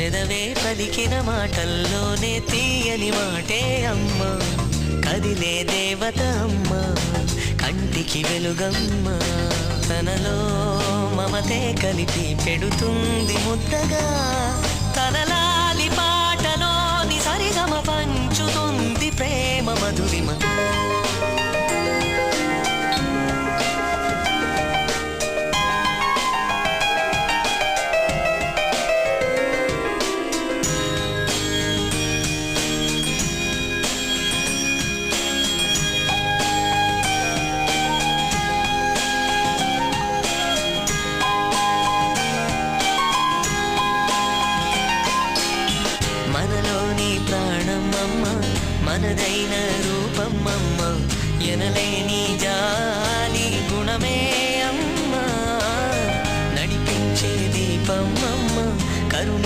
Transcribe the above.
పెదవే పలికిన మాటల్లోనే తీయని మాటే అమ్మ, కదిలే దేవత అమ్మ, కంటికి వెలుగమ్మ, తనలో మమతే కలిపి పెడుతుంది ముద్దగా, తనలాలి పాటలోని సరిగమ పంచుతుంది ప్రేమ మధురిమ. మనలోని ప్రాణమమ్మ, మనదైన రూపమమ్మ, ఎనలేని